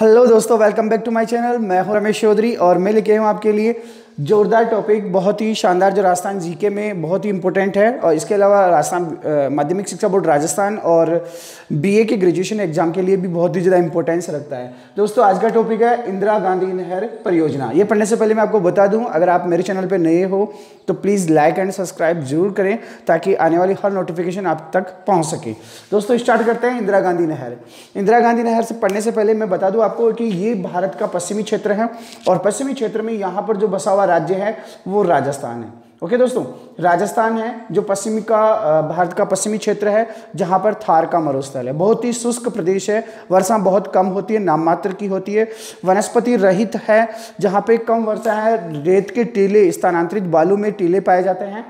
Hello दोस्तों, welcome back to my channel. मैं हूं रमेश चौधरी और मैं लेके आया हूं आपके लिए जोरदार टॉपिक, बहुत ही शानदार, जो राजस्थान जीके में बहुत ही इंपॉर्टेंट है। और इसके अलावा राजस्थान माध्यमिक शिक्षा बोर्ड राजस्थान और बीए के ग्रेजुएशन एग्जाम के लिए भी बहुत ही ज़्यादा इंपॉर्टेंस रखता है। दोस्तों, आज का टॉपिक है इंदिरा गांधी नहर परियोजना। ये पढ़ने से पहले मैं आपको बता दूं, अगर आप मेरे चैनल पर नए हो तो प्लीज़ लाइक एंड सब्सक्राइब जरूर करें ताकि आने वाली हर नोटिफिकेशन आप तक पहुँच सके। दोस्तों, स्टार्ट करते हैं इंदिरा गांधी नहर। इंदिरा गांधी नहर से पढ़ने से पहले मैं बता दूं आपको कि ये भारत का पश्चिमी क्षेत्र है और पश्चिमी क्षेत्र में यहाँ पर जो बसा हुआ राज्य है वो राजस्थान है। ओके दोस्तों, राजस्थान है जो भारत का पश्चिमी क्षेत्र है, जहाँ पर थार का मरुस्थल है। बहुत ही शुष्क प्रदेश है, वर्षा बहुत कम होती है, नाम मात्र की होती है, वनस्पति रहित है, जहाँ पे कम वर्षा है, रेत के टीले, स्थानांतरित बालू में टीले पाए जाते हैं।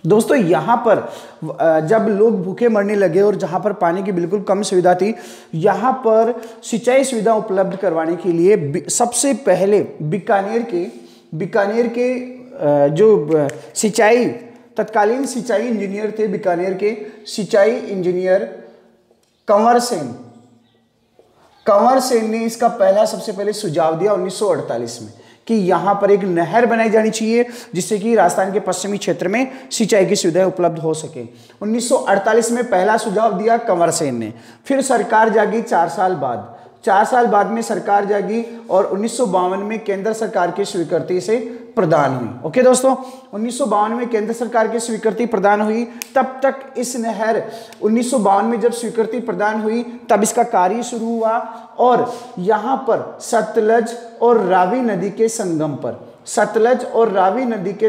दोस्तों, यहाँ पर जब लोग भूखे मरने लगे और जहाँ पर पानी की बिल्कुल कम सुविधा थी, यहाँ पर सिंचाई सुविधा उपलब्ध करवाने के लिए सबसे पहले बीकानेर के जो सिंचाई तत्कालीन सिंचाई इंजीनियर थे, बीकानेर के सिंचाई इंजीनियर कंवर सेन ने इसका सबसे पहले सुझाव दिया 1948 में कि यहाँ पर एक नहर बनाई जानी चाहिए जिससे कि राजस्थान के पश्चिमी क्षेत्र में सिंचाई की सुविधाएं उपलब्ध हो सके। 1948 में पहला सुझाव दिया कंवर सेन ने। फिर सरकार जागी 4 साल बाद में सरकार जागी और 1952 में केंद्र सरकार की स्वीकृति से प्रदान हुई। ओके दोस्तों, 1952 में केंद्र सरकार की स्वीकृति प्रदान हुई। तब तक इस नहर 1952 में जब स्वीकृति प्रदान हुई तब इसका कार्य शुरू हुआ और यहाँ पर सतलज और रावी नदी के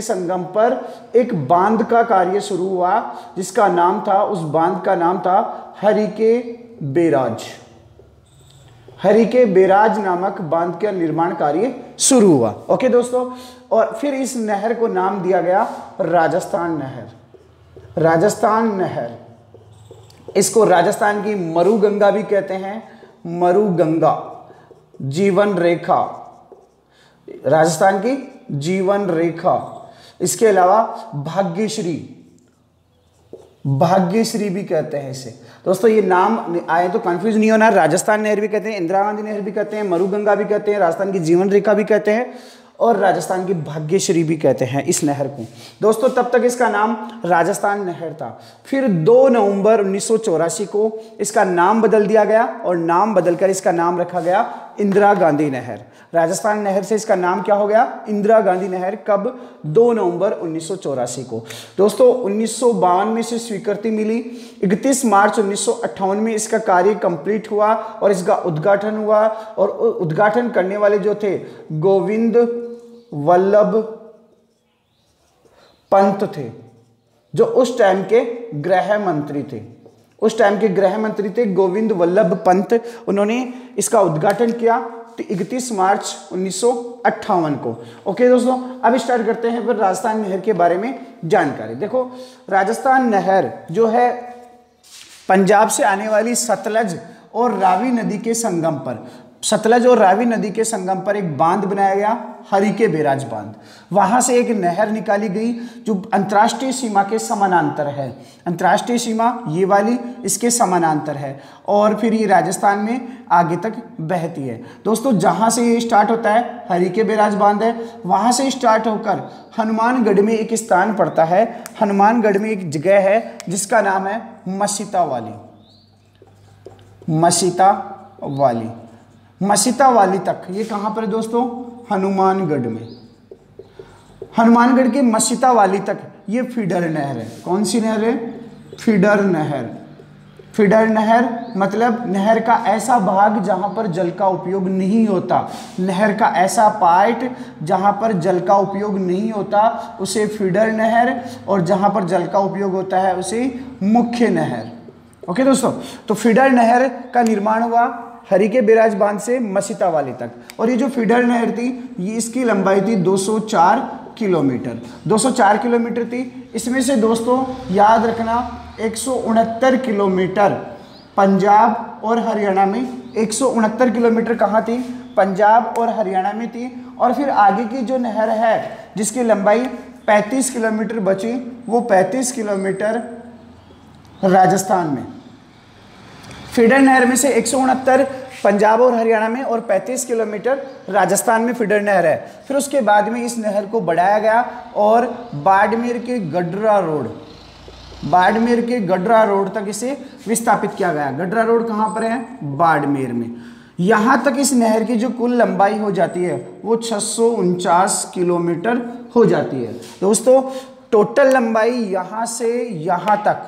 संगम पर एक बांध का कार्य शुरू हुआ, जिसका नाम था, उस बांध का नाम था हरिके बेराज नामक बांध का निर्माण कार्य शुरू हुआ। ओके दोस्तों, और फिर इस नहर को नाम दिया गया राजस्थान नहर। इसको राजस्थान की मरुगंगा भी कहते हैं, मरुगंगा, जीवन रेखा, राजस्थान की जीवन रेखा। इसके अलावा भाग्यश्री भी कहते हैं इसे। दोस्तों, ये नाम आए तो कंफ्यूज नहीं होना, राजस्थान नहर भी कहते हैं, इंदिरा गांधी नहर भी कहते हैं, मरुगंगा भी कहते हैं, राजस्थान की जीवन रेखा भी कहते हैं और राजस्थान की भाग्यश्री भी कहते हैं इस नहर को। दोस्तों, तब तक इसका नाम राजस्थान नहर था। फिर 2 नवंबर 1984 को इसका नाम बदल दिया गया और नाम बदलकर इसका नाम रखा गया इंदिरा गांधी नहर। राजस्थान नहर से इसका नाम क्या हो गया? इंदिरा गांधी नहर। कब? 2 नवंबर 1984 को। दोस्तों, 1952 में से स्वीकृति मिली, 31 मार्च 1958 में इसका कार्य कंप्लीट हुआ और इसका उद्घाटन हुआ। और उद्घाटन करने वाले जो थे गोविंद वल्लभ पंत थे, जो उस टाइम के गृह मंत्री थे गोविंद वल्लभ पंत। उन्होंने इसका उद्घाटन किया 31 मार्च 1958 को। ओके दोस्तों, अब स्टार्ट करते हैं फिर राजस्थान नहर के बारे में जानकारी। देखो, राजस्थान नहर जो है पंजाब से आने वाली सतलज और रावी नदी के संगम पर एक बांध बनाया गया, हरिके बेराज बांध। वहां से एक नहर निकाली गई जो अंतर्राष्ट्रीय सीमा के समानांतर है। अंतर्राष्ट्रीय सीमा ये वाली इसके समानांतर है और फिर ये राजस्थान में आगे तक बहती है। दोस्तों, जहां से ये स्टार्ट होता है, हरिके बेराज बांध है, वहां से स्टार्ट होकर हनुमानगढ़ में एक स्थान पड़ता है। हनुमानगढ़ में एक जगह है जिसका नाम है मसीता वाली तक। ये कहां पर है दोस्तों? हनुमानगढ़ में। हनुमानगढ़ के मसीता वाली तक ये फीडर नहर है। कौन सी नहर है? फीडर नहर मतलब नहर का ऐसा भाग जहां पर जल का उपयोग नहीं होता। नहर का ऐसा पार्ट जहां पर जल का उपयोग नहीं होता उसे फीडर नहर, और जहां पर जल का उपयोग होता है उसे मुख्य नहर। ओके दोस्तों, तो फीडर नहर का निर्माण हुआ हरिके बेराज बांध से मसीता वाली तक। और ये जो फीडर नहर थी, ये इसकी लंबाई थी 204 किलोमीटर थी। इसमें से दोस्तों याद रखना, 169 किलोमीटर पंजाब और हरियाणा में, 169 किलोमीटर कहाँ थी? पंजाब और हरियाणा में थी। और फिर आगे की जो नहर है जिसकी लंबाई 35 किलोमीटर बची, वो 35 किलोमीटर राजस्थान में। फीडर नहर में से 169 पंजाब और हरियाणा में, और 35 किलोमीटर राजस्थान में फीडर नहर है। फिर उसके बाद में इस नहर को बढ़ाया गया और बाड़मेर के गडरा रोड तक इसे विस्थापित किया गया। गडरा रोड कहाँ पर है? बाड़मेर में। यहाँ तक इस नहर की जो कुल लंबाई हो जाती है वो 649 किलोमीटर हो जाती है। दोस्तों टोटल लंबाई यहाँ से यहाँ तक,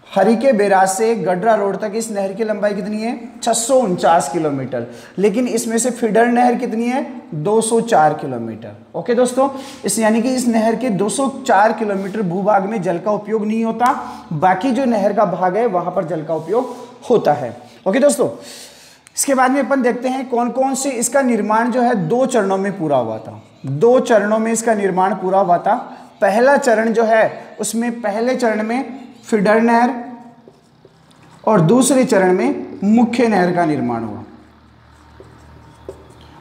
हरिके बैराज से गडरा रोड तक इस नहर की लंबाई कितनी है? 649 किलोमीटर। लेकिन इसमें से फीडर नहर कितनी है? 204 किलोमीटर। ओके दोस्तों, इस यानी कि इस नहर के 204 किलोमीटर भूभाग में जल का उपयोग नहीं होता, बाकी जो नहर का भाग है वहां पर जल का उपयोग होता है। ओके दोस्तों, इसके बाद में अपन देखते हैं कौन कौन से, इसका निर्माण जो है 2 चरणों में पूरा हुआ था। 2 चरणों में इसका निर्माण पूरा हुआ था। पहला चरण जो है उसमें पहले चरण में फीडर नहर और दूसरे चरण में मुख्य नहर का निर्माण हुआ।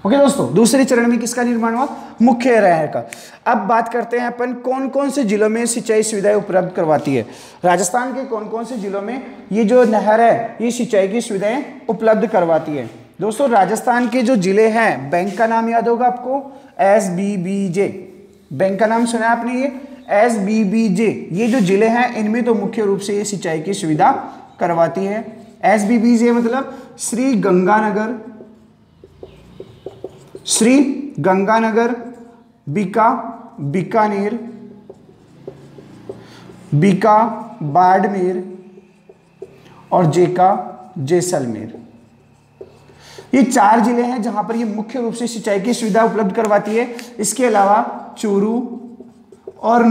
ओके दोस्तों, दूसरे चरण में किसका निर्माण हुआ? मुख्य नहर का। अब बात करते हैं अपन कौन कौन से जिलों में सिंचाई सुविधाएं उपलब्ध करवाती है। राजस्थान के कौन कौन से जिलों में ये जो नहर है ये सिंचाई की सुविधाएं उपलब्ध करवाती है। दोस्तों राजस्थान के जो जिले हैं, बैंक का नाम याद होगा आपको, SBBJ, बैंक का नाम सुना है आपने, ये SBBJ, ये जो जिले हैं इनमें तो मुख्य रूप से ये सिंचाई की सुविधा करवाती है। SBBJ मतलब श्री गंगानगर, बीकानेर, बीका, बाड़मेर और जैसलमेर। ये 4 जिले हैं जहां पर ये मुख्य रूप से सिंचाई की सुविधा उपलब्ध करवाती है। इसके अलावा चूरू और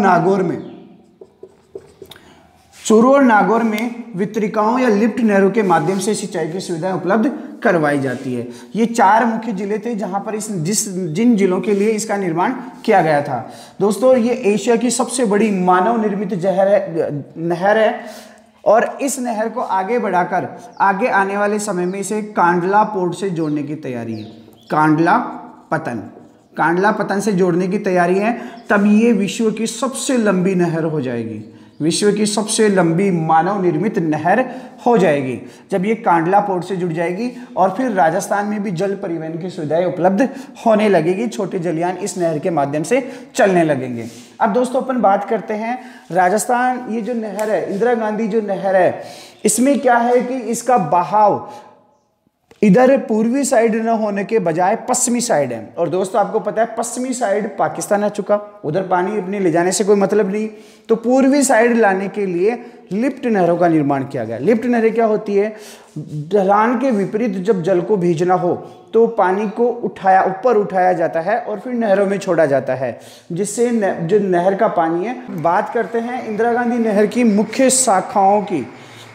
नागौर में वितरिकाओं या लिफ्ट नहरों के माध्यम से सिंचाई की सुविधाएं उपलब्ध करवाई जाती है। ये 4 मुख्य जिले थे जहां पर जिन जिलों के लिए इसका निर्माण किया गया था। दोस्तों ये एशिया की सबसे बड़ी मानव निर्मित नहर है और इस नहर को आगे बढ़ाकर आगे आने वाले समय में इसे कांडला पोर्ट से जोड़ने की तैयारी है। कांडला पतन से जोड़ने की तैयारी है, तब ये विश्व की सबसे लंबी नहर हो जाएगी, विश्व की सबसे लंबी मानव निर्मित नहर हो जाएगी जब ये कांडला पोर्ट से जुड़ जाएगी। और फिर राजस्थान में भी जल परिवहन की सुविधाएं उपलब्ध होने लगेगी, छोटे जलयान इस नहर के माध्यम से चलने लगेंगे। अब दोस्तों अपन बात करते हैं राजस्थान, ये जो नहर है, इंदिरा गांधी जो नहर है, इसमें क्या है कि इसका बहाव इधर पूर्वी साइड न होने के बजाय पश्चिमी साइड है। और दोस्तों आपको पता है पश्चिमी साइड पाकिस्तान आ चुका, उधर पानी अपने ले जाने से कोई मतलब नहीं, तो पूर्वी साइड लाने के लिए लिफ्ट नहरों का निर्माण किया गया। लिफ्ट नहरें क्या होती है? ढलान के विपरीत जब जल को भेजना हो तो पानी को ऊपर उठाया जाता है और फिर नहरों में छोड़ा जाता है, जिससे जो नहर का पानी है। बात करते हैं इंदिरा गांधी नहर की मुख्य शाखाओं की।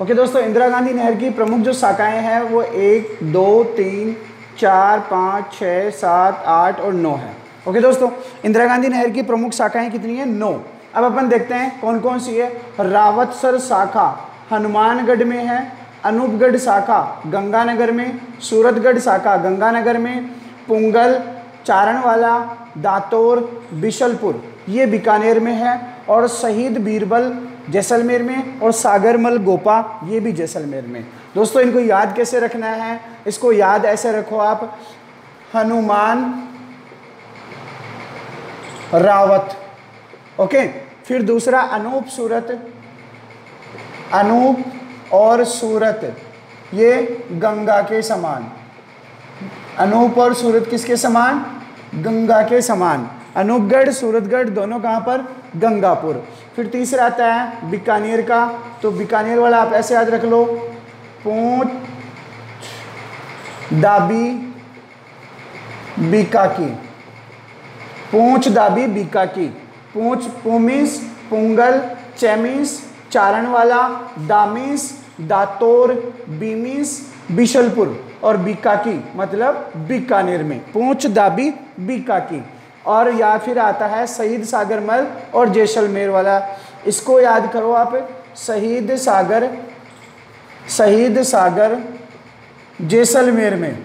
ओके दोस्तों, इंदिरा गांधी नहर की प्रमुख जो शाखाएं हैं वो 1, 2, 3, 4, 5, 6, 7, 8 और 9 है। ओके दोस्तों, इंदिरा गांधी नहर की प्रमुख शाखाएं कितनी है? 9। अब अपन देखते हैं कौन कौन सी है। रावतसर शाखा हनुमानगढ़ में है, अनूपगढ़ शाखा गंगानगर में, सूरतगढ़ शाखा गंगानगर में, पुंगल, चारणवाला, दातौर, बिशलपुर ये बीकानेर में है, और शहीद बीरबल जैसलमेर में, और सागरमल गोपा ये भी जैसलमेर में। दोस्तों इनको याद कैसे रखना है? इसको याद ऐसे रखो आप, हनुमान रावत, ओके। फिर दूसरा अनूप और सूरत ये गंगा के समान। अनूप और सूरत किसके समान? गंगा के समान। अनूपगढ़ सूरतगढ़ दोनों कहाँ पर? गंगापुर। फिर तीसरा आता है बीकानेर का, तो बीकानेर वाला आप ऐसे याद रख लो, पूंछ दाबी बीकाकी, पूंछ दाबी बीकाकी, पूंछ पुमिस, पुंगल, चैमिस, चारणवाला, दामिस, दातौर, बीमिस, बिशलपुर और बीकाकी मतलब बीकानेर में, पूंछ दाबी बीकाकी। और या फिर आता है शहीद सागरमल और जैसलमेर वाला, इसको याद करो आप, शहीद सागर जैसलमेर में,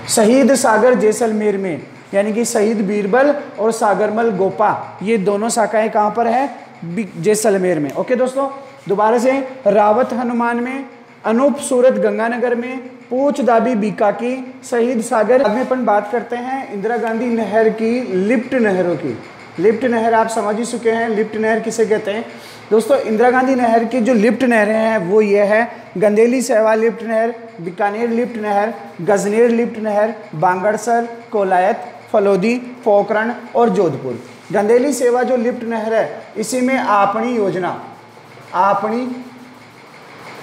शहीद सागर जैसलमेर में, यानी कि शहीद बीरबल और सागरमल गोपा ये दोनों शाखाएं कहाँ पर है? जैसलमेर में। ओके दोस्तों, दोबारा से, रावत हनुमान में, अनूप सूरत गंगानगर में, पूछ दाबी बीकाकी, शहीद सागर। अब में अपन बात करते हैं इंदिरा गांधी नहर की, लिफ्ट नहरों की। लिफ्ट नहर आप समझ ही चुके हैं, लिफ्ट नहर किसे कहते हैं दोस्तों। इंदिरा गांधी नहर की जो लिफ्ट नहरें हैं वो ये है गंदेली सहवाल लिफ्ट नहर, बीकानेर लिफ्ट नहर, गजनेर लिफ्ट नहर, बांगड़सर, कोलायत, फलोदी, पोखरण और जोधपुर। गंदेली सेवा जो लिफ्ट नहर है इसी में आपनी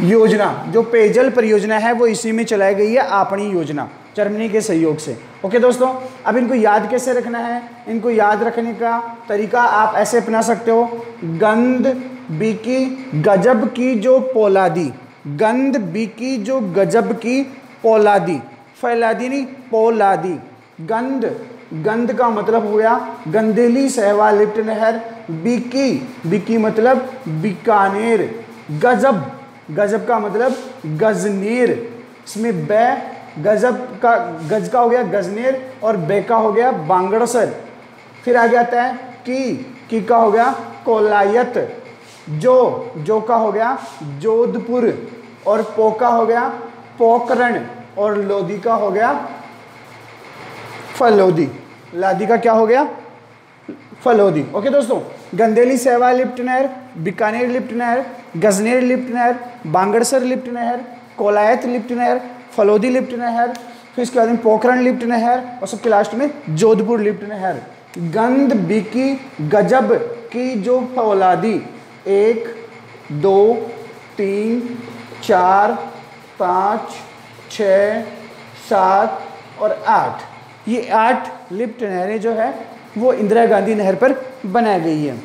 योजना जो पेयजल परियोजना है वो इसी में चलाई गई है, आपनी योजना, जर्मनी के सहयोग से। ओके दोस्तों, अब इनको याद कैसे रखना है? इनको याद रखने का तरीका आप ऐसे अपना सकते हो। गंद बीकी गजब की जो पोलादी, गंद बीकी जो गजब की पोलादी, फैलादी नहीं पोलादी। गंद का मतलब हो गया गंदेली सहवाल लिफ्ट नहर, बीकी मतलब बीकानेर, गजब का मतलब गजनेर, इसमें गज का हो गया गजनेर और बे का हो गया बांगड़सर। फिर आगे आता है की का हो गया कोलायत, जो का हो गया जोधपुर और पो का हो गया पोखरण और लोधी का हो गया फलोदी। लादी का क्या हो गया फलोदी। ओके दोस्तों, गंदेली सहवाल लिफ्ट नहर, बीकानेर लिफ्ट नहर, गजनेर लिफ्ट नहर, बांगड़सर लिफ्ट नहर, कोलायत लिफ्ट नहर, फलोदी लिफ्ट नहर, फिर इसके बाद में पोखरण लिफ्ट नहर और सबके लास्ट में जोधपुर लिफ्ट नहर। गंद बीकी गजब की जो फौलादी, 1 2 3 4 5 6 7 और 8, ये 8 लिफ्ट नहरें जो है वो इंदिरा गांधी नहर पर बनाई गई है।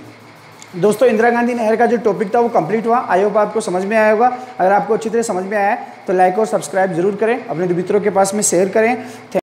दोस्तों, इंदिरा गांधी नहर का जो टॉपिक था वो कंप्लीट हुआ। आई होप आपको समझ में आया होगा। अगर आपको अच्छी तरह समझ में आया है तो लाइक और सब्सक्राइब जरूर करें, अपने मित्रों के पास में शेयर करें।